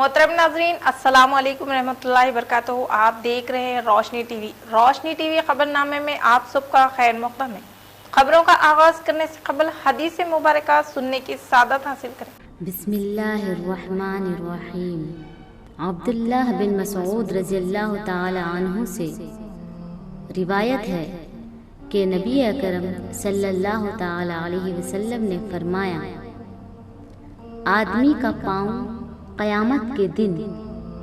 मोहतरम नाजरीन, अस्सलाम वालेकुम रहमतुल्लाहि वबरकातुहू। आप देख रहे हैं रोशनी टीवी। रोशनी टीवी खबरनामे में आप सबका खैर मक़दम है। खबरों का आगाज करने से कबल हदीस मुबारक सुनने की सादत हासिल करें। बिस्मिल्लाहिर्रहमानिर्रहीम। अब्दुल्लाह बिन मसऊद रज़ियल्लाहु ताला अन्हु से रिवायत है कि नबी अकरम सल्लल्लाहु ताला अलैहि वसल्लम ने फरमाया, आदमी का पाँव क़यामत के दिन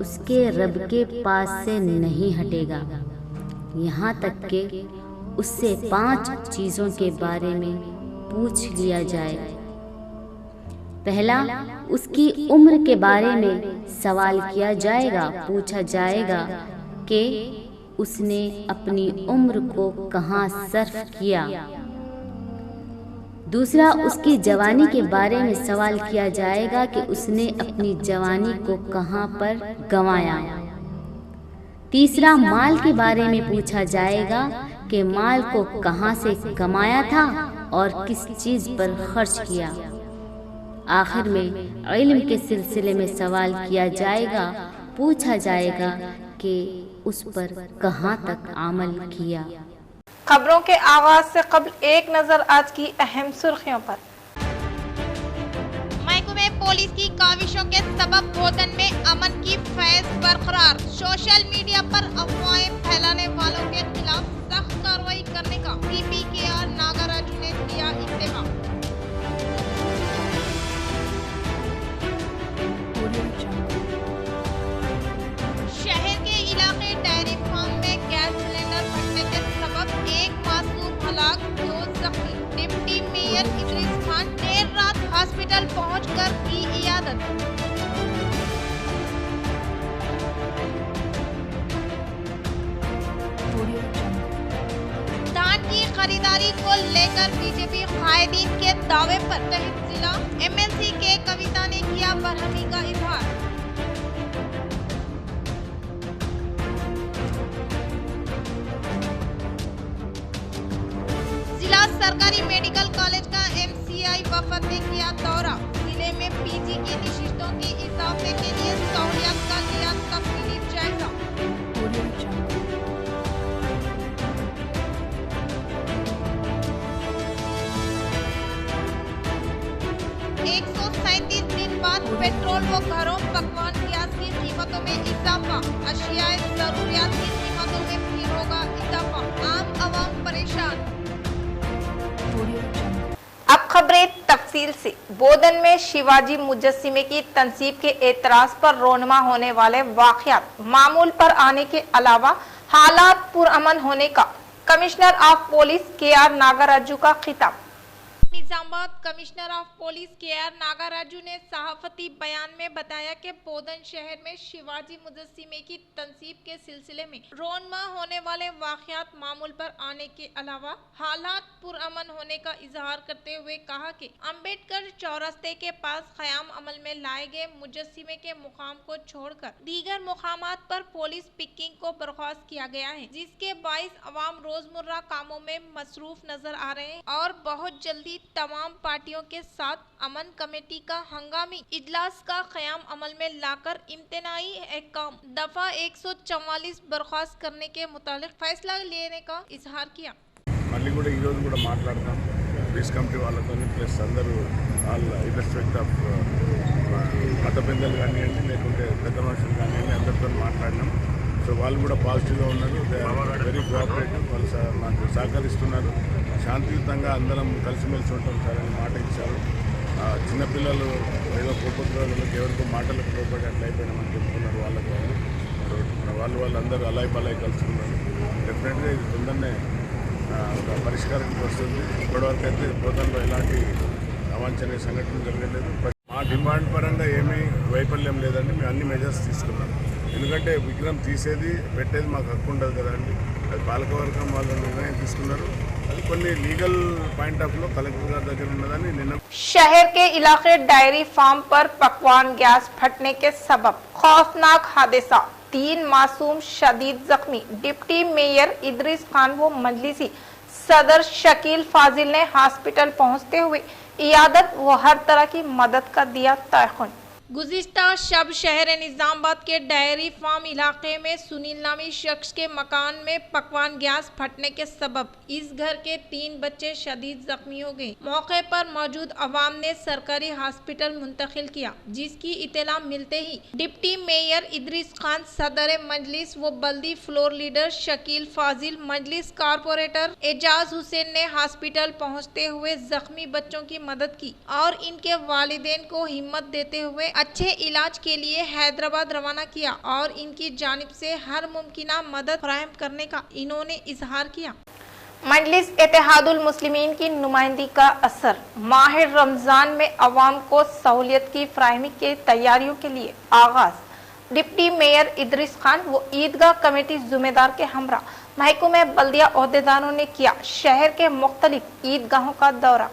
उसके रब के पास से नहीं हटेगा यहाँ तक कि उससे 5 चीज़ों के बारे में पूछ लिया जाए। पहला, उसकी उम्र के बारे में सवाल किया जाएगा, पूछा जाएगा कि उसने अपनी उम्र को कहाँ सर्फ किया। दूसरा, उसकी जवानी के बारे में सवाल किया जाएगा कि उसने अपनी जवानी को कहाँ पर गंवाया। तीसरा, माल के बारे में पूछा जाएगा कि माल को कहाँ से कमाया था और किस चीज़ पर खर्च किया। आखिर में इल्म के सिलसिले में सवाल किया जाएगा, पूछा जाएगा कि उस पर कहाँ तक अमल किया। खबरों के आगाज से कबल एक नजर आज की अहम सुर्खियों पर। महकमे पुलिस की काविशों के सबब बोधन में अमन की फैज बरकरार। सोशल मीडिया पर अफवाहें फैलाने वालों के खिलाफ सख्त कार्रवाई करने का CP-KR नागराजू ने किया इत्तेफाक। शहर के इलाके डेयरी फार्म में गैस सिलेंडर फटने के सबब एक मासूम हलाक, 2 जख्मी। डिप्टी मेयर इदरीस खान देर रात हॉस्पिटल पहुंचकर की इयादत। धान की खरीदारी को लेकर बीजेपी कायदीन के दावे पर तहत जिला MLC के कविता ने किया बरहमी का इजहार। जिला सरकारी मेडिकल कॉलेज का MCI वफद ने किया दौरा। जिले में PG की निशिस्तों की इजाफे के लिए सहूलियत का लिया तफसीली जायजा। 137 दिन बाद पेट्रोल व घरों पकवान गैस की कीमतों में इजाफा। अशियाए जरूरियात की कीमतों में फिर होगा इजाफा। आम आवाम परेशान। अब खबरें तफसील से। बोधन में शिवाजी मुजस्सिमे की तनसीब के एतराज पर रोनमा होने वाले वाक़यात मामूल पर आने के अलावा हालात पुरअमन होने का commissioner of police KR Nagaraju का खिताब। Nizamabad commissioner of police KR Nagaraju ने सहाफती बयान में बताया कि बोधन शहर में शिवाजी मुजस्सिमे की तनसीब के सिलसिले में रोनमा होने वाले वाक़यात मामूल पर आने के अलावा हालात पुरअमन होने का इजहार करते हुए कहा कि अम्बेडकर चौरस्ते के पास क़याम अमल में लाए गए मुजस्सिमे के मुकाम को छोड़कर दीगर मुकामात पर पुलिस पिकिंग को बर्खास्त किया गया है, जिसके बाइस अवाम रोजमर्रा कामों में मसरूफ नजर आ रहे हैं और बहुत जल्दी तमाम पार्टियों के साथ अमन कमेटी का हंगामी इजलास का क़याम अमल में लाकर इम्तनाई अहकाम दफा 144 बर्खास्त करने के मुतालिक फैसला लेने का इजहार किया। మళ్ళీ కూడా ఈ రోజు కూడా మాట్లాడతాం పీస్ కమిటీ వాళ్ళతో ప్లస్ అందరూ వాళ్ళ ఇర్రెస్పెక్ట్ ఆఫ్ మత పెద్దలు కానివ్వండి లేకుంటే పెద్ద మనుషులు కానివ్వండి అందరితో మాట్లాడినాం. సో వాళ్ళు కూడా పాజిటివ్గా ఉన్నారు, వెరీ కోఆపరేటివ్, వాళ్ళు మాకు సహకరిస్తున్నారు. శాంతియుతంగా అందరం కలిసిమెలిసి ఉంటాం సార్ అని మాట ఇచ్చారు. చిన్నపిల్లలు ఏదో కోపద్రోగులకు ఎవరికో మాటలకు లోపడి అట్లా అయిపోయినామని చెప్పుకున్నారు. వాళ్ళందరూ అలాయి బలాయి కలుసుకున్నారు. డెఫినెట్గా ఇది తొందరనే ఒక పరిష్కారానికి వస్తుంది. ఇప్పటివరకు అయితే బోధనలో ఎలాంటి అవాంఛనీయ సంఘటనలు జరగలేదు. మా డిమాండ్ పరంగా ఏమీ వైఫల్యం లేదండి. మేము అన్ని మెజర్స్ తీసుకున్నాం. ఎందుకంటే విగ్రహం తీసేది పెట్టేది మాకు హక్కు ఉండదు కదండి. అది పాలకవర్గం వాళ్ళు నిర్ణయం తీసుకున్నారు. అది కొన్ని లీగల్ పాయింట్ ఆఫ్ లో కలెక్టర్ గారి దగ్గర ఉన్నదని నిన్న. शहर के इलाके डेयरी फार्म पर पकवान गैस फटने के सबब खौफनाक हादसा, 3 मासूम शदीद जख्मी। डिप्टी मेयर इदरीस खान व मजलिसी सदर शकील फाजिल ने हॉस्पिटल पहुंचते हुए इयादत व हर तरह की मदद का दिया तयखुन। गुज़िश्ता शब शहर निज़ामाबाद के डेयरी फार्म इलाके में सुनील नामी शख्स के मकान में पकवान गैस फटने के सबब इस घर के 3 बच्चे शदीद जख्मी हो गए। मौके पर मौजूद अवाम ने सरकारी हॉस्पिटल मुंतकिल किया, जिसकी इत्तला मिलते ही डिप्टी मेयर इदरीस खान, सदर मजलिस व बल्दी फ्लोर लीडर शकील फाजिल, मजलिस कारपोरेटर एजाज हुसैन ने हॉस्पिटल पहुँचते हुए जख्मी बच्चों की मदद की और इनके वालिदैन को हिम्मत देते हुए अच्छे इलाज के लिए हैदराबाद रवाना किया और इनकी जानिब से हर मुमकिना मदद फराहम करने का इन्होंने इजहार किया। मजलिस इत्तेहादुल मुस्लिमीन की नुमाइंदगी का असर। माह रमजान में अवाम को सहूलियत की फराहमी की तैयारियों के लिए आगाज। डिप्टी मेयर इदरीस खान व ईदगाह कमेटी जुम्मेदार के हमरा महकमे बल्दिया ओहदेदारों ने किया शहर के मुख्तलिफ ईदगाहों का दौरा।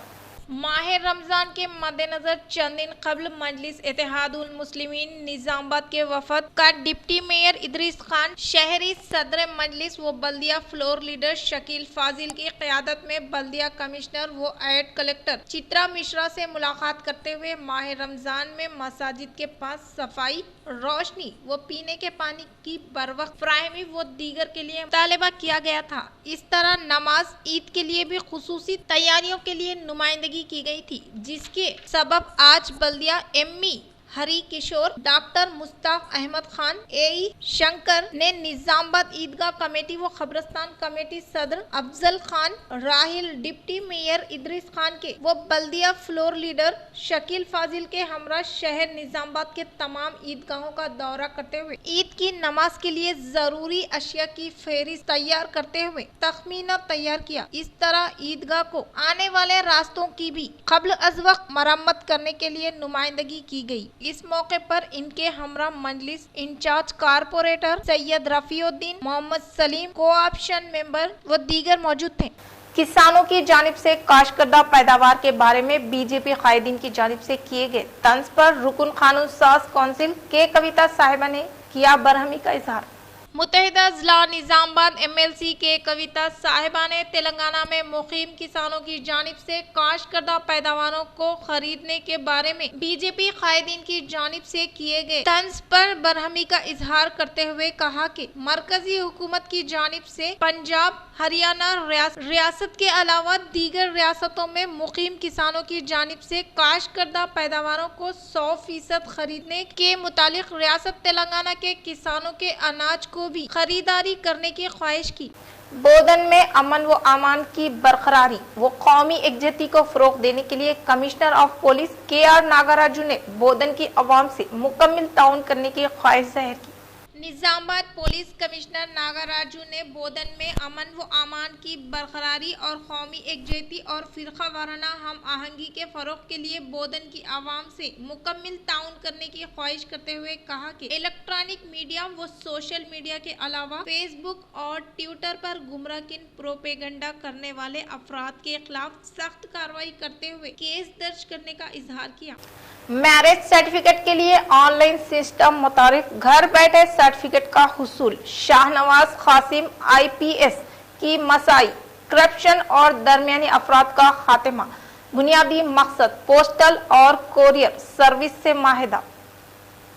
माह रमजान के मद्देनजर चंद दिन कबल मजलिस इत्तेहादुल मुस्लिमीन निज़ामाबाद के वफद का डिप्टी मेयर इदरीस खान, शहरी सदर मजलिस व बल्दिया फ्लोर लीडर शकील फाजिल की क़यादत में बल्दिया कमिश्नर व एड कलेक्टर चित्रा मिश्रा से मुलाकात करते हुए माह रमजान में मसाजिद के पास सफाई, रोशनी व पीने के पानी की बरवक्त फराहमी व दीगर के लिए मुतालबा किया गया था। इस तरह नमाज ईद के लिए भी खुसूसी तैयारियों के लिए नुमाइंदगी की गई थी, जिसके सबब आज बल्दिया एमई हरी किशोर, डॉक्टर मुश्ताक अहमद खान, एई शंकर ने निज़ामाबाद ईदगाह कमेटी व खबरस्तान कमेटी सदर अफजल खान, राहिल डिप्टी मेयर इदरीस खान के व बल्दिया फ्लोर लीडर शकील फाजिल के हमरा शहर निज़ामाबाद के तमाम ईदगाहों का दौरा करते हुए ईद की नमाज के लिए जरूरी अशिया की फहरिस्त तैयार करते हुए तखमीना तैयार किया। इस तरह ईदगाह को आने वाले रास्तों की भी कब्ल अज वक्त मरम्मत करने के लिए नुमाइंदगी की गई। इस मौके पर इनके हमरा Majlis incharge corporator Syed Rafiuddin, Mohammed Salim, co-option member व दीगर मौजूद थे। किसानों की जानिब से काश्तकर्दा पैदावार के बारे में बीजेपी कायदीन की जानिब से किए गए तंज पर रुकन कानून साज कौंसिल के कविता साहिबा ने किया बरहमी का इजहार। मुत्तहिदा जिला निज़ामाबाद एमएलसी के कविता साहिबा ने तेलंगाना में मुकीम किसानों की जानिब से काश्तकर्दा पैदावारों को खरीदने के बारे में बीजेपी कायदीन की जानिब से किए गए तंज पर बरहमी का इजहार करते हुए कहा कि मरकजी हुकूमत की जानिब से पंजाब, हरियाणा रियासत के अलावा दीगर रियासतों में मुकीम किसानों की जानिब से काश्तकर्दा पैदावारों को 100% खरीदने के मुतालिक रियासत तेलंगाना के किसानों के अनाज को भी खरीदारी करने की ख्वाहिश की। बोधन में अमन व अमान की बरकरारी व कौमी एकजहती को फरोग देने के लिए commissioner of police KR Nagaraju ने बोधन की आवाम से मुकम्मल ताउन करने की ख्वाहिश जाहिर की। निज़ामाबाद पुलिस कमिश्नर नागराजू ने बोधन में अमन व अमान की बरकरारी और कौमी एकजहती और फिरका वाराना हम आहंगी के फरोग के लिए बोधन की आवाम से मुकम्मल ताउन करने की ख्वाहिश करते हुए कहा कि इलेक्ट्रॉनिक मीडिया व सोशल मीडिया के अलावा फेसबुक और ट्विटर पर गुमराहकिन प्रोपेगेंडा करने वाले अफराद के खिलाफ सख्त कार्रवाई करते हुए केस दर्ज करने का इजहार किया। मैरिज सर्टिफिकेट के लिए ऑनलाइन सिस्टम मुतारिफ घर बैठे सर्टिफिकेट का हुसूल। शाहनवाज कासिम IPS की मसाई, करप्शन और दरमियानी अफराद का खात्मा। बुनियादी मकसद पोस्टल और कोरियर सर्विस से माहिदा।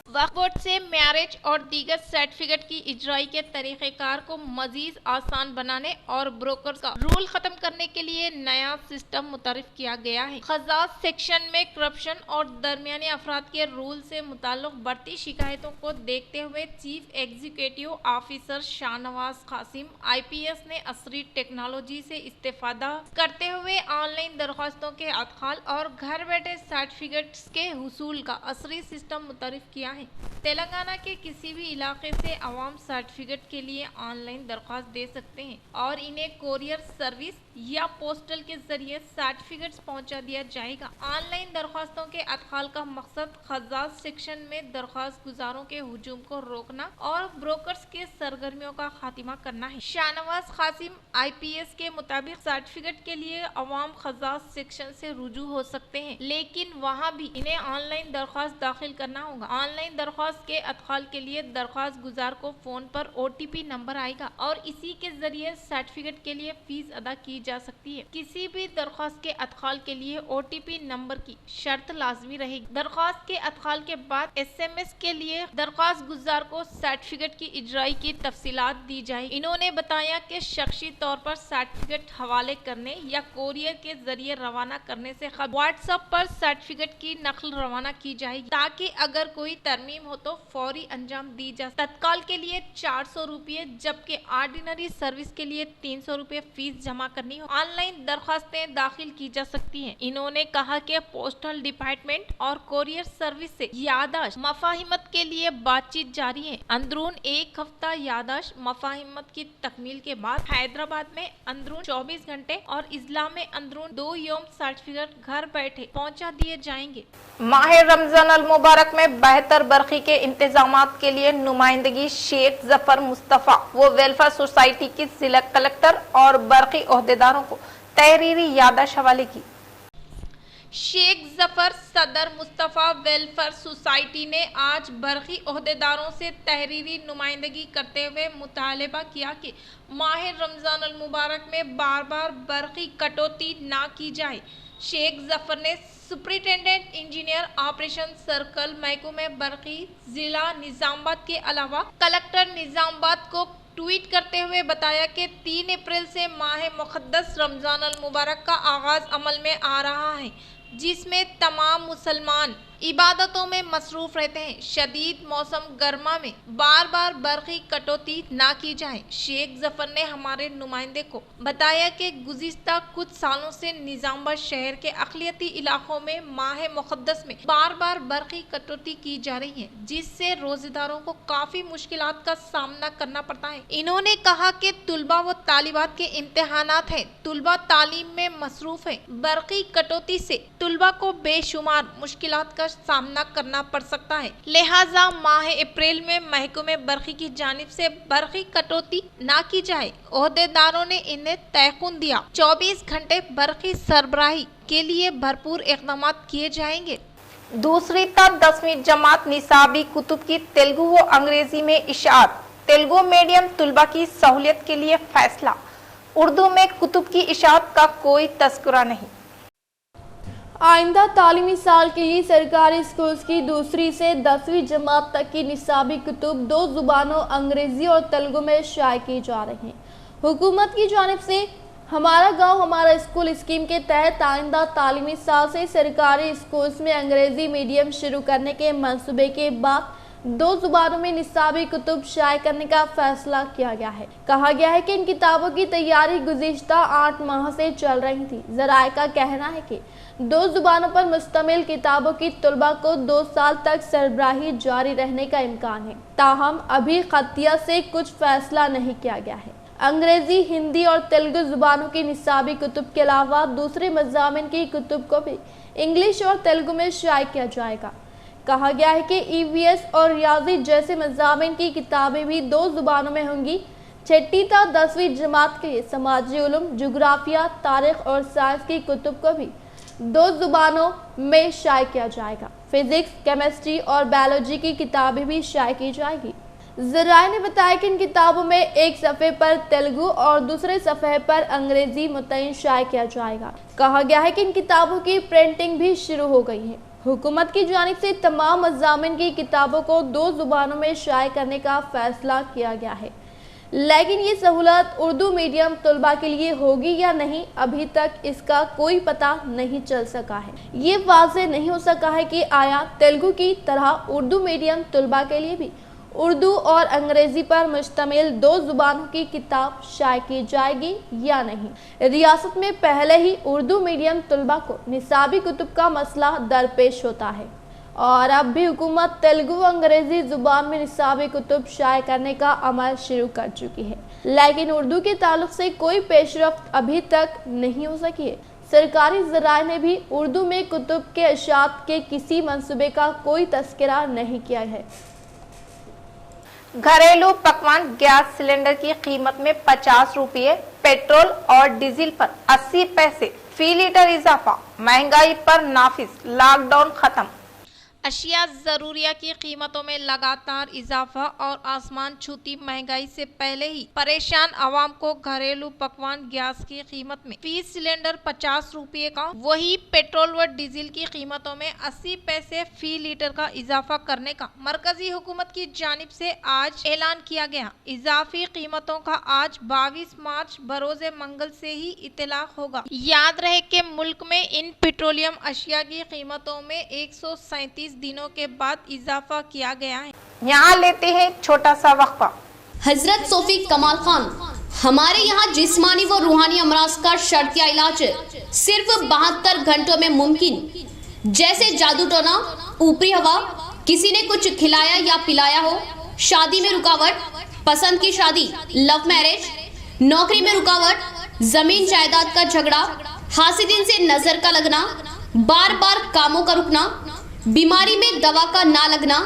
वक्फ बोर्ड से मैरिज और दीगर सर्टिफिकेट की इजराई के तरीक़ेकार को मजीद आसान बनाने और ब्रोकर का रूल खत्म करने के लिए नया सिस्टम मुतारिफ किया गया है। खजास सेक्शन में करप्शन और दरमियानी अफराद के रूल से मुताल्लिक़ बढ़ती शिकायतों को देखते हुए chief executive officer Shahnawaz Qasim IPS ने असरी टेक्नोलॉजी से इस्तेफादा करते हुए ऑनलाइन दरख्वास्तों के अदखाल और घर बैठे सर्टिफिकेट्स के हुसूल का असरी सिस्टम मुतारिफ किया है। तेलंगाना के किसी भी इलाके से अवाम सर्टिफिकेट के लिए ऑनलाइन दरख्वास्त दे सकते हैं और इन्हें कोरियर सर्विस या पोस्टल के जरिए सर्टिफिकेट्स पहुंचा दिया जाएगा। ऑनलाइन दरख्वास्तों के अदखाल का मकसद खजास सेक्शन में दरख्वास्त गुजारों के हुजूम को रोकना और ब्रोकर्स के सरगर्मियों का खात्मा करना है। शाहनवाज कासिम IPS के मुताबिक सर्टिफिकेट के लिए अवाम खजास सेक्शन से रुजू हो सकते हैं, लेकिन वहाँ भी इन्हें ऑनलाइन दरख्वास्त दाखिल करना होगा। ऑनलाइन ऑनलाइन दरख्वास्त के अदखाल के लिए दरख्वास्त गुजार को फोन पर OTP नंबर आएगा और इसी के जरिए सर्टिफिकेट के लिए फीस अदा की जा सकती है। किसी भी दरख्वास्त के अदखाल के लिए OTP नंबर की शर्त लाजमी रहेगी। दरख्वास्त के अदखाल के बाद SMS के लिए दरख्वास्त गुजार को सर्टिफिकेट की इजराई की तफसीलात दी जाएगी। इन्होंने बताया कि शख्सी तौर पर सर्टिफिकेट हवाले करने या कोरियर के जरिए रवाना करने से व्हाट्सएप पर सर्टिफिकेट की नकल रवाना की जाएगी ताकि अगर कोई तरमीम हो तो फौरी अंजाम दी जा। तत्काल के लिए 400 रुपये जबकि ऑर्डिनरी सर्विस के लिए 300 रुपये फीस जमा करनी हो। ऑनलाइन दरख्वास्तें दाखिल की जा सकती हैं। इन्होंने कहा कि पोस्टल डिपार्टमेंट और कोरियर सर्विस से यादाश्त मफाहिमत के लिए बातचीत जारी है। अंदरून एक हफ्ता यादाश्त मफाहिमत की तकमील के बाद हैदराबाद में अंदरून 24 घंटे और इस्लाम में अंदरून 2 यौम सर्टिफिकेट घर बैठे पहुंचा दिए जाएंगे। माह रमजान अल मुबारक में बेहतर बरक़ी के इंतजामात के लिए नुमाइंदगी शेख जफर मुस्तफ़ा व वेलफेयर सोसाइटी की जिला कलेक्टर और बरक़ी ओहदेदारों को तहरीरी याददाश्त हवाले की। शेख जफर सदर मुस्तफ़ा वेलफेयर सोसाइटी ने आज बरक़ी ओहदेदारों से तहरीरी नुमाइंदगी करते हुए मुतालबा किया कि माह रमजान अल मुबारक में बार बार बरक़ी कटौती ना की जाए। शेख जफर ने सुपरिटेंडेंट इंजीनियर ऑपरेशन सर्कल महकमे बरक़ी जिला निजामाबाद के अलावा कलेक्टर निजामाबाद को ट्वीट करते हुए बताया कि 3 अप्रैल से माह मुक़द्दस रमजान अल मुबारक का आगाज अमल में आ रहा है, जिसमें तमाम मुसलमान इबादतों में मसरूफ रहते हैं। शदीद मौसम गर्मा में बार बार बरक़ी कटौती ना की जाए। शेख जफर ने हमारे नुमाइंदे को बताया कि गुज़िश्ता कुछ सालों से निजामाबाद शहर के अक़लियती इलाकों में माह मुक़द्दस में बार बार बरक़ी कटौती की जा रही है, जिससे रोजेदारों को काफ़ी मुश्किलात का सामना करना पड़ता है। इन्होंने कहा कि तुलबा व तालिबात के इम्तिहानात हैं, तुलबा तालीम में मसरूफ है। बरक़ी कटौती से तुलबा को बेशुमार मुश्किलात का सामना करना पड़ सकता है, लिहाजा माह अप्रैल में महकमे बरक़ी की जानिब से बरक़ी कटौती ना की जाए। ओहदेदारों ने इन्हें तयक़ुन दिया 24 घंटे बरक़ी सरबराही के लिए भरपूर इक़दाम किए जाएंगे। दूसरी तरफ 10वीं जमात निसाबी कुतुब की तेलुगु व अंग्रेजी में इशाअत, तेलुगु मीडियम तुलबा की सहूलियत के लिए फैसला। उर्दू में कुतुब की इशाअत का कोई तस्करा नहीं। आइंदा तालीमी साल के लिए सरकारी स्कूल्स की दूसरी से 10वीं जमात तक की निसाबी कुतुब 2 ज़ुबानों अंग्रेज़ी और तेलुगु में शाये की जा रही हैं। हुकूमत की जानिब से हमारा गांव हमारा स्कूल स्कीम के तहत आइंदा तालीमी साल से सरकारी स्कूल्स में अंग्रेज़ी मीडियम शुरू करने के मंसूबे के बाद 2 ज़ुबानों में निसाबी कुतुब शाये करने का फैसला किया गया है। कहा गया है कि इन किताबों की तैयारी गुज़िश्ता 8 माह से चल रही थी। ज़राए का कहना है कि 2 ज़ुबानों पर मुश्तमिल किताबों की तुलबा को 2 साल तक सरबराही जारी रहने का इम्कान है, ताहम अभी खतिया से कुछ फैसला नहीं किया गया है। अंग्रेज़ी, हिंदी और तेलुगु ज़ुबानों की निसाबी कुतुब के अलावा दूसरे मज़ामिन की कुतुब को भी इंग्लिश और तेलुगु में शाये किया जाएगा। कहा गया है कि EVS और रियाजी जैसे मज़ामिन की किताबें भी 2 ज़ुबानों में होंगी। 6ठी ta 10वीं जमात के लिए समाजी उलूम, जुग्राफिया, तारीख़ और साइंस की कुतुब को भी 2 ज़ुबानों में शाये किया जाएगा। फिजिक्स, केमिस्ट्री और बायोलॉजी की किताबें भी शाये की जाएगी। ज़राए ने बताया कि इन किताबों में एक सफ़े पर तेलुगु और दूसरे सफ़े पर अंग्रेज़ी मुतय्यन शाये किया जाएगा। कहा गया है कि इन किताबों की प्रिंटिंग भी शुरू हो गई है। हुकूमत की जानिब से तमाम मज़ामिन की किताबों को 2 ज़ुबानों में शाये करने का फैसला किया गया है, लेकिन ये सहूलत उर्दू मीडियम तुलबा के लिए होगी या नहीं, अभी तक इसका कोई पता नहीं चल सका है। ये वाज़ेह नहीं हो सका है कि आया तेलुगु की तरह उर्दू मीडियम तुलबा के लिए भी उर्दू और अंग्रेज़ी पर मुश्तमिल 2 ज़ुबानों की किताब शाये की जाएगी या नहीं। रियासत में पहले ही उर्दू मीडियम तुलबा को निसाबी कुतुब का मसला दरपेश होता है और अब भी हुकूमत तेलुगु व अंग्रेज़ी ज़ुबान में निसाबी कुतुब शाये करने का अमल शुरू कर चुकी है, लेकिन उर्दू के ताल्लुक़ से कोई पेशरफ्त अभी तक नहीं हो सकी है। सरकारी ज़राए ने भी उर्दू में कुतुब के इशाअत के किसी मंसूबे का कोई तस्करा नहीं किया है। घरेलू पकवान गैस सिलेंडर की कीमत में 50 रुपये, पेट्रोल और डीजल पर 80 पैसे फी लीटर इजाफा, महंगाई पर नाफिज, लॉकडाउन खत्म। अशिया जरूरिया की कीमतों में लगातार इजाफा और आसमान छूती महंगाई से पहले ही परेशान आवाम को घरेलू पकवान गैस की कीमत में फी सिलेंडर 50 रुपये का, वही पेट्रोल व डीजल की कीमतों में 80 पैसे फी लीटर का इजाफा करने का मरकजी हुकूमत की जानिब से आज ऐलान किया गया। इजाफी कीमतों का आज 22 मार्च बरोज़े मंगल से ही इतलाक होगा। याद रहे कि मुल्क में इन पेट्रोलियम अशिया की कीमतों में 137 दिनों के बाद इजाफा किया गया है। यहाँ लेते हैं एक छोटा सा वक्फा। हजरत सोफी कमाल खान, हमारे यहाँ जिस्मानी व रूहानी अमराज का शर्तिया इलाज सिर्फ 72 घंटों में मुमकिन। जैसे जादू टोना, ऊपरी हवा, किसी ने कुछ खिलाया या पिलाया हो, शादी में रुकावट, पसंद की शादी, लव मैरिज, नौकरी में रुकावट, जमीन जायदाद का झगड़ा, हासिदिन से नजर का लगना, बार बार कामों का रुकना, बीमारी में दवा का ना लगना,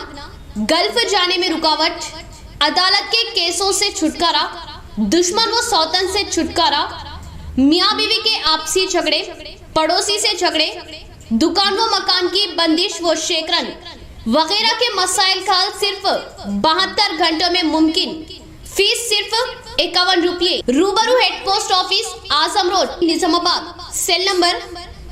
गल्फ जाने में रुकावट, अदालत के केसों से छुटकारा, दुश्मन व सौतन से छुटकारा, मियाँ बीवी के आपसी झगड़े, पड़ोसी से झगड़े, दुकान व मकान की बंदिश व शेकरन वगैरह के मसाइल का हल सिर्फ 72 घंटों में मुमकिन। फीस सिर्फ 51 रुपये। रूबरू head post office, Azam road, Nizamabad. Cell number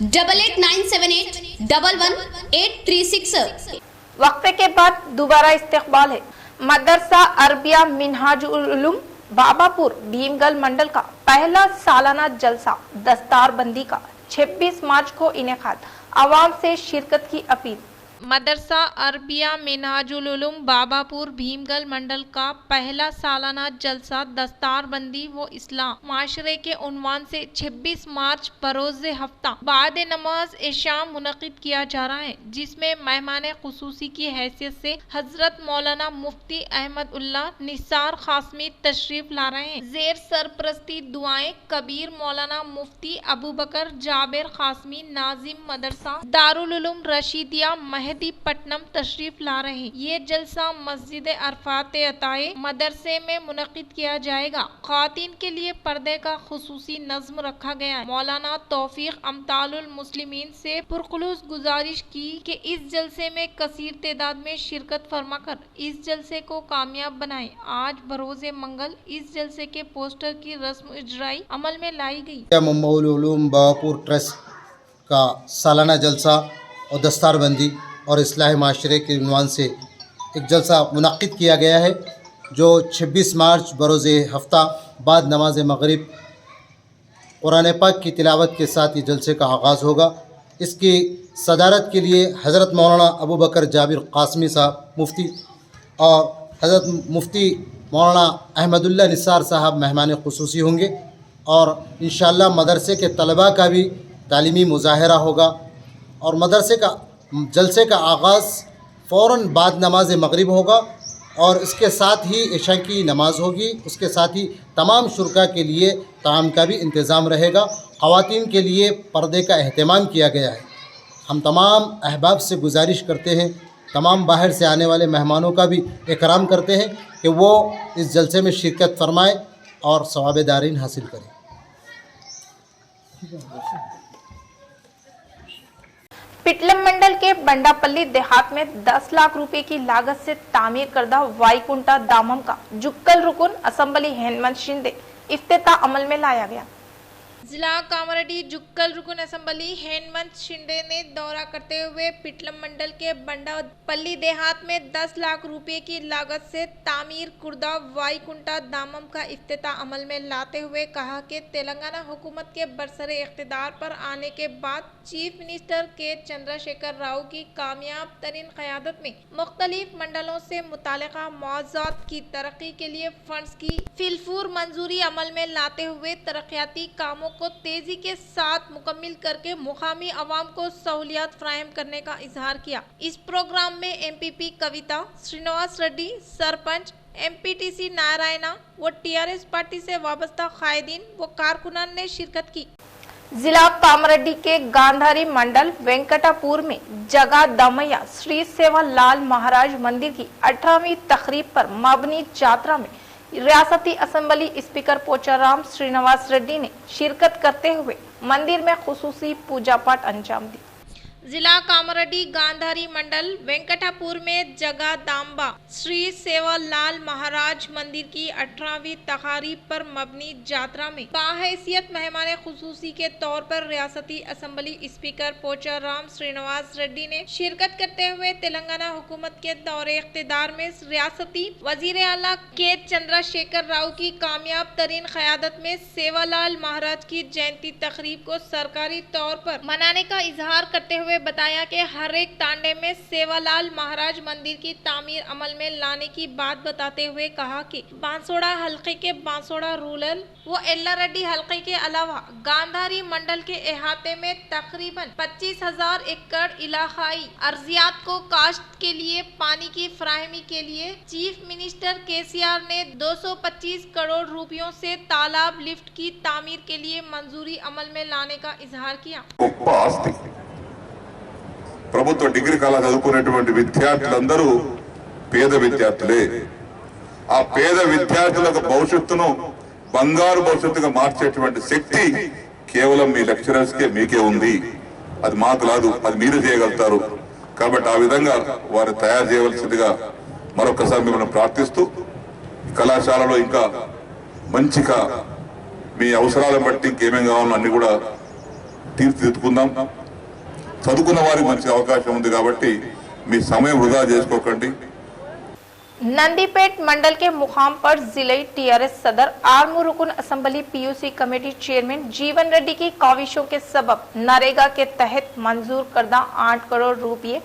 8897811836। वक्फे के बाद दोबारा इस्तेकबाल है। मदरसा अरबिया मिनहाजुल उलूम बाबापुर भीमगल मंडल का पहला सालाना जलसा दस्तारबंदी का 26 मार्च को इनेकाद, आवाम से शिरकत की अपील। मदरसा अरबिया मिनहाजुल उलूम बाबापुर भीमगल मंडल का पहला सालाना जलसा दस्तारबंदी व इस्लाम माशरे के उन्वान से 26 बरोज बरोज़े हफ्ता बाद नमाज इशाम मुनक़िद किया जा रहा है, जिसमें मेहमान खुसूसी की हैसियत से हजरत मौलाना मुफ्ती अहमद उल्लाह निसार कासमी तशरीफ ला रहे हैं। जेर सरप्रस्ती दुआएं कबीर मौलाना मुफ्ती अबू बकर जाबिर कासमी नाजिम मदरसा दारुल उलूम रशीदिया मेहदी पटनम तशरीफ ला रहे हैं। ये जलसा मस्जिद अरफात अताए मदरसे में मुनक़िद किया जाएगा। ख़वातीन के लिए पर्दे का खुसूसी नज़्म रखा गया है। मौलाना तौफीक अमतालुल मुस्लिमीन से पुरखुलूस गुजारिश की कि इस जलसे में कसीर तादाद में शिरकत फरमाकर इस जलसे को कामयाब बनाएं। आज बरोज़े मंगल इस जलसे के पोस्टर की रस्म इजराई अमल में लाई गई। मुम्बई उलूम बाबापुर ट्रस्ट का सालाना जलसा और दस्तारबंदी और इस्लाह माशरे के उन्वान से एक जलसा मुनक़िद किया गया है, जो 26 मार्च बरोज़े हफ्ता बाद नमाज मग़रिब कुरान पाक की तिलावत के साथ ये जलसे का आगाज़ होगा। इसकी सदारत के लिए हज़रत मौलाना अबू बकर जाबिर कासमी साहब मुफ्ती और हज़रत मुफ्ती मौलाना अहमदुल्लाह निसार साहब मेहमान खुसूसी होंगे और इंशाअल्लाह मदरसे के तलबा का भी तालीमी मुज़ाहरा होगा और मदरसे का जलसे का आगाज़ फ़ौरन बाद नमाज मग़रिब होगा और इसके साथ ही इशा की नमाज होगी। उसके साथ ही तमाम शुरका के लिए ताम का भी इंतज़ाम रहेगा। ख़वातीन के लिए पर्दे का अहतमाम किया गया है। हम तमाम अहबाब से गुजारिश करते हैं, तमाम बाहर से आने वाले मेहमानों का भी इकराम करते हैं कि वो इस जलसे में शिरकत फरमाएँ और सवाब दारीन हासिल करें। पिटलम मंडल के बंडापल्ली देहात में 10 लाख रुपए की लागत से तामीर करदा वाईकुंठा दामम का जुक्कल रुकन असेंबली हेमंत शिंदे इफ्तिताह अमल में लाया गया। जिला कामारेड्डी जुक्कल रुकन असेंबली हेमंत शिंदे ने दौरा करते हुए पिटलम मंडल के बंडापल्ली देहात में 10 लाख रुपए की लागत से तामीर कुर्दा वाईकुंठा दामम का इफ्तिताह अमल में लाते हुए कहा कि तेलंगाना हुकूमत के बरसरे इख्तिदार पर आने के बाद चीफ मिनिस्टर के चंद्रशेखर राव की कामयाब तरीन क़यादत में मुख्तलिफ मंडलों से मुतालिका मौज़ूआत की तरक्की के लिए फंड्स की फिलफूर मंजूरी अमल में लाते हुए तरक्याती कामों को तेजी के साथ मुकम्मिल करके मुकामी अवाम को सहूलियात फराहम करने का इजहार किया। इस प्रोग्राम में एमपीपी कविता श्रीनिवास रेड्डी, सरपंच एमपीटीसी नारायणा व टीआरएस पार्टी से वाबस्ता कायदीन व कारकुनान ने शिरकत की। जिला कामारेड्डी के गांधारी मंडल वेंकटापुर में जगह दमैया श्री सेवा लाल महाराज मंदिर की 18वीं तकरीब पर मबनी यात्रा में रियासती असेंबली स्पीकर पोचाराम श्रीनिवास रेड्डी ने शिरकत करते हुए मंदिर में खुसूसी पूजा पाठ अंजाम दी। जिला कामारेड्डी गांधारी मंडल वेंकटापुर में जगदम्बा श्री सेवालाल महाराज मंदिर की 18वीं तकारीब पर मबनी यात्रा में बाहैसियत मेहमान खुसूसी के तौर पर रियासती असेंबली स्पीकर पोचाराम श्रीनिवास रेड्डी ने शिरकत करते हुए तेलंगाना हुकूमत के दौरे इख्तिदार में रियासती वजीर आला के चंद्रशेखर राव की कामयाब तरीन क़यादत में सेवालाल महाराज की जयंती तकरीब को सरकारी तौर पर मनाने का इजहार करते हुए बताया कि हर एक तांडे में सेवालाल महाराज मंदिर की तामीर अमल में लाने की बात बताते हुए कहा कि बांसोड़ा हल्के के बांसोड़ा रूरल व एल्लारेड्डी हल्के के अलावा गांधारी मंडल के अहाते में तकरीबन 25,000 एकड़ इलाकाई अर्जियात को काश्त के लिए पानी की फराहमी के लिए चीफ मिनिस्टर केसीआर ने 225 करोड़ रुपयों से तालाब लिफ्ट की तामीर के लिए मंजूरी अमल में लाने का इजहार किया। ప్రభుత్వ డిగ్రీ కళాశాల చదువుకునేటువంటి విద్యార్థులందరూ పేద విద్యార్థులే. ఆ పేద విద్యార్థులకు భవిష్యత్తును బంగారు భవిష్యత్తుగా మార్చేటువంటి శక్తి కేవలం మీ లెక్చరర్స్ కే మీకే ఉంది. అది మాకు కాదు, అది మీరు చేయగలుగుతారు. కాబట్టి ఆ విధంగా వారు తయారు చేయవలసిందిగా మరొకసారి మిమ్మల్ని ప్రార్థిస్తూ కళాశాలలో ఇంకా మంచిగా మీ అవసరాలను బట్టి ఇంకేమేం కావాలో అన్ని కూడా తీర్చిదిద్దుకుందాం. చదువుకున్న వారికి మంచి అవకాశం ఉంది కాబట్టి మీ సమయం వృధా చేసుకోకండి. नंदीपेट मंडल के मुकाम पर जिले टीआरएस सदर आर्मू रुकन असेंबली पीयूसी कमेटी चेयरमैन जीवन रेड्डी की काविशों के सबब नरेगा के तहत मंजूर करदा 8 करोड़ रुपये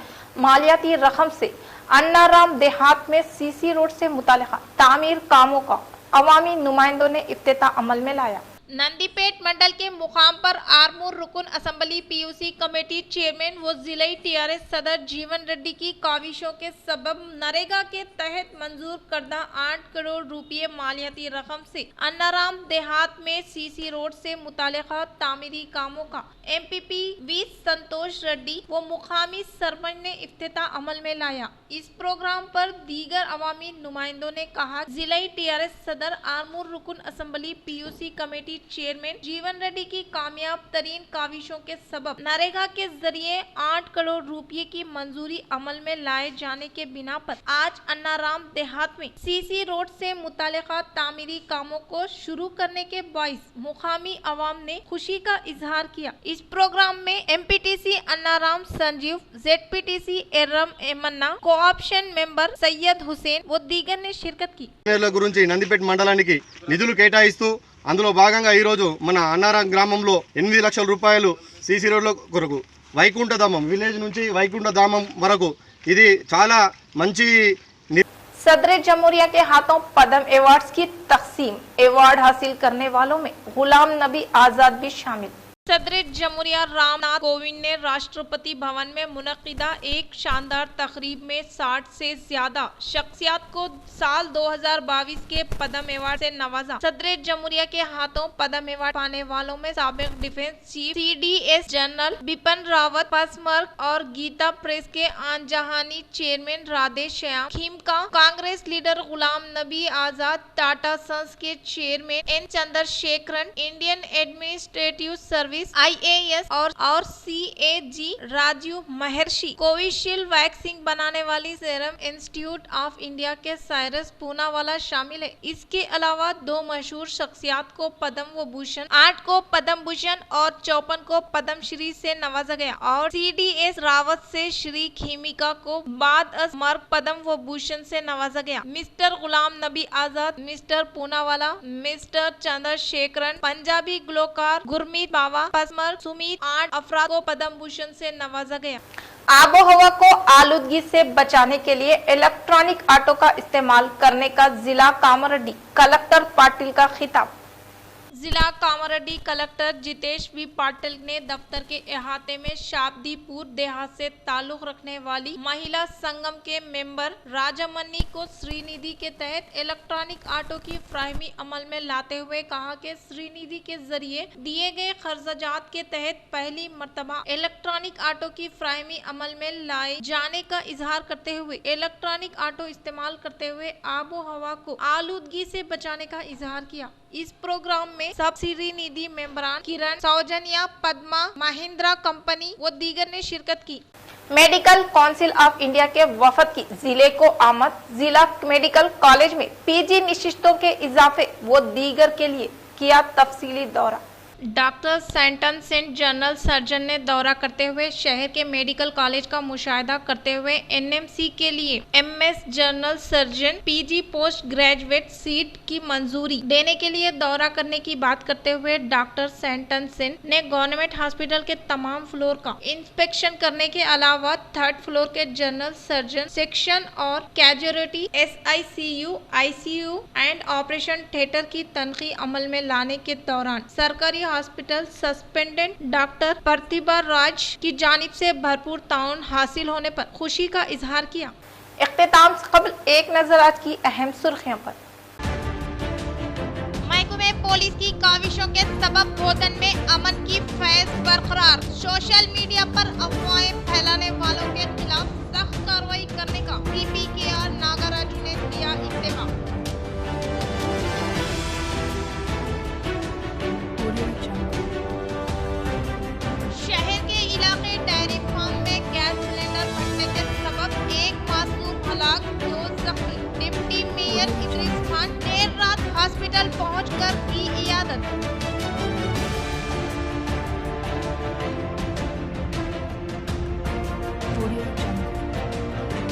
मालियाती रकम से अन्नाराम देहात में सीसी रोड से मुतालिका तामीर कामों का अवामी नुमाइंदों ने इफ्तिताह अमल में लाया। नंदीपेट मंडल के मुकाम पर आर्मूर रुकन असेंबली पीयूसी कमेटी चेयरमैन व जिले टीआरएस सदर जीवन रेड्डी की काविशों के सबब नरेगा के तहत मंजूर करदा 8 करोड़ रुपये मालियाती रकम से अन्नाराम देहात में सीसी रोड से मुतालिका तामीरी कामों का एमपीपी वी संतोष रेड्डी व मुकामी सरपंच ने इफ्तिताह अमल में लाया। इस प्रोग्राम पर दीगर अवामी नुमाइंदों ने कहा जिले टीआरएस सदर आर्मूर रुकन असेंबली पीयूसी कमेटी चेयरमैन जीवन रेड्डी की कामयाब तरीन काविशों के सबब नरेगा के जरिए 8 करोड़ रुपए की मंजूरी अमल में लाए जाने के बिना पर आज अन्नाराम देहात में सीसी रोड से मुतालिका तामीरी कामों को शुरू करने के बाइस मुकामी अवाम ने खुशी का इजहार किया। इस प्रोग्राम में MPTC Annaram Sanjeev, ZPTC Eram Emmanna, co-option member Syed Hussain व दीगर ने शिरकत की। గురించి నందిపేట మండలానికి నిధులు కేటాయిస్తూ అందులో భాగంగా ఈరోజు మన అన్నారం గ్రామంలో 8 లక్షల రూపాయలు సీసీ రోడ్ల కొరకు వైకుంఠధామం విలేజ్ నుంచి వైకుంఠధామం వరకు ఇది చాలా మంచి सदर जमहूरिया के हाथों पद्म अवार्ड्स की तकसीम। अवार्ड हासिल करने वालों में गुलाम नबी आजाद भी शामिल। सदर जमहूरिया रामनाथ कोविंद ने राष्ट्रपति भवन में मुनक्किदा एक शानदार तकरीब में 60 से ज्यादा शख्सियत को साल 2022 के पद्म अवार्ड से नवाजा। सदर जमहूरिया के हाथों पद्म अवार्ड पाने वालों में साबिक defence chief CDS general Bipin Rawat, पसमर्ग और गीता प्रेस के आनजहानी chairman Radhe Shyam Khemka, Congress leader Ghulam Nabi Azad, Tata sons के chairman N Chandrasekaran, Indian administrative service IAS और CAG Rajiv Mehrishi, Covishield vaccine बनाने वाली सीरम इंस्टीट्यूट ऑफ इंडिया के साइरस पूनावाला शामिल है। इसके अलावा 2 मशहूर शख्सियत को पद्म भूषण, 8 को पद्म भूषण और 54 को पद्म श्री से नवाजा गया और CDS रावत से श्री खीमिका को बाद मर्ग पद्म भूषण से नवाजा गया। मिस्टर गुलाम नबी आजाद, मिस्टर पूनावाला, मिस्टर चंद्रशेखरन, पंजाबी गुलकार गुरमीत बावा, पसमर्ग सुमित, 8 अफराद को पद्म भूषण से नवाजा गया। आबो हवा को आलूदगी से बचाने के लिए इलेक्ट्रॉनिक ऑटो का इस्तेमाल करने का जिला कामारेड्डी कलेक्टर पाटिल का खिताब। जिला कामारेड्डी कलेक्टर जितेश बी पाटिल ने दफ्तर के अहाते में शाब्दीपुर देहात से ताल्लुक रखने वाली महिला संगम के मेंबर राजामनी को श्रीनिधि के तहत इलेक्ट्रॉनिक ऑटो की फ्राहमी अमल में लाते हुए कहा कि श्रीनिधि के जरिए दिए गए खर्चाजात के तहत पहली मर्तबा इलेक्ट्रॉनिक ऑटो की फ्राहमी अमल में लाए जाने का इजहार करते हुए इलेक्ट्रॉनिक ऑटो इस्तेमाल करते हुए आबो हवा को आलूदगी से बचाने का इजहार किया। इस प्रोग्राम में सब्सिडी निधि मेंबरान किरण, सौजन्या, पद्मा, महिंद्रा कंपनी व दीगर ने शिरकत की। मेडिकल काउंसिल ऑफ इंडिया के वफद की जिले को आमद। जिला मेडिकल कॉलेज में पीजी निशिस्तों के इजाफे व दीगर के लिए किया तफसीली दौरा। डॉक्टर सैंटन सेंट जनरल सर्जन ने दौरा करते हुए शहर के मेडिकल कॉलेज का मुशाहिदा करते हुए एनएमसी के लिए MS general surgeon PG post graduate seat की मंजूरी देने के लिए दौरा करने की बात करते हुए डॉक्टर सैंटन सेंट ने गवर्नमेंट हॉस्पिटल के तमाम फ्लोर का इंस्पेक्शन करने के अलावा थर्ड फ्लोर के जनरल सर्जन सेक्शन और casualty, SICU, ICU and operation theatre की तनखी अमल में लाने के दौरान सरकारी हॉस्पिटल सस्पेंडेंट डॉक्टर प्रतिभा राज की जानिब से भरपूर ताउन हासिल होने पर खुशी का इजहार किया। इख्तिताम से कबल एक नजर आज की अहम सुर्खियों पर। महकमे पुलिस की काविशों के सबब बोधन में अमन की फैज बरकरार। सोशल मीडिया पर अफवाहें फैलाने वालों के खिलाफ सख्त कार्रवाई करने का CPKR नागाराजू ने किया इत्तेफाक। शहर के इलाके डेयरी फार्म में गैस सिलेंडर फटने के सबब एक मासूम हलाक, 2 जख्मी। डिप्टी मेयर इदरीस खान देर रात हॉस्पिटल पहुंचकर की इयादत।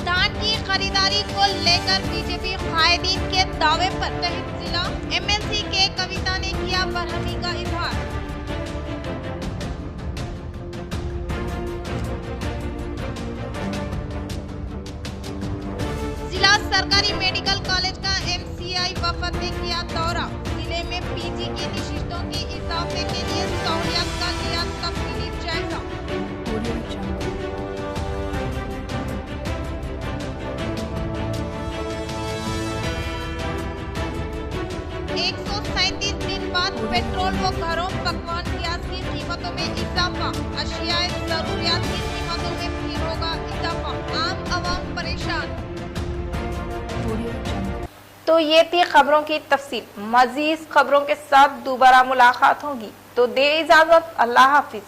धान की खरीदारी को लेकर बीजेपी कायदीन के दावे पर तहत जिला MLC के कविता ने किया बरहमी का इजहार। जिला सरकारी मेडिकल कॉलेज का MCI वफद ने किया दौरा। जिले में पीजी की निशिस्तों की इजाफे के लिए सहूलियत का लिया तफसीली जायजा। 137 दिन बाद पेट्रोल व घरों पकवान गैस की कीमतों में इजाफा। अशियाए जरूरियात की कीमतों में भी होगा इजाफा। आम आवाम परेशान। तो ये थी खबरों की तफसील। मजीद खबरों के साथ दोबारा मुलाकात होगी, तो दे इजाजत। अल्लाह हाफिज।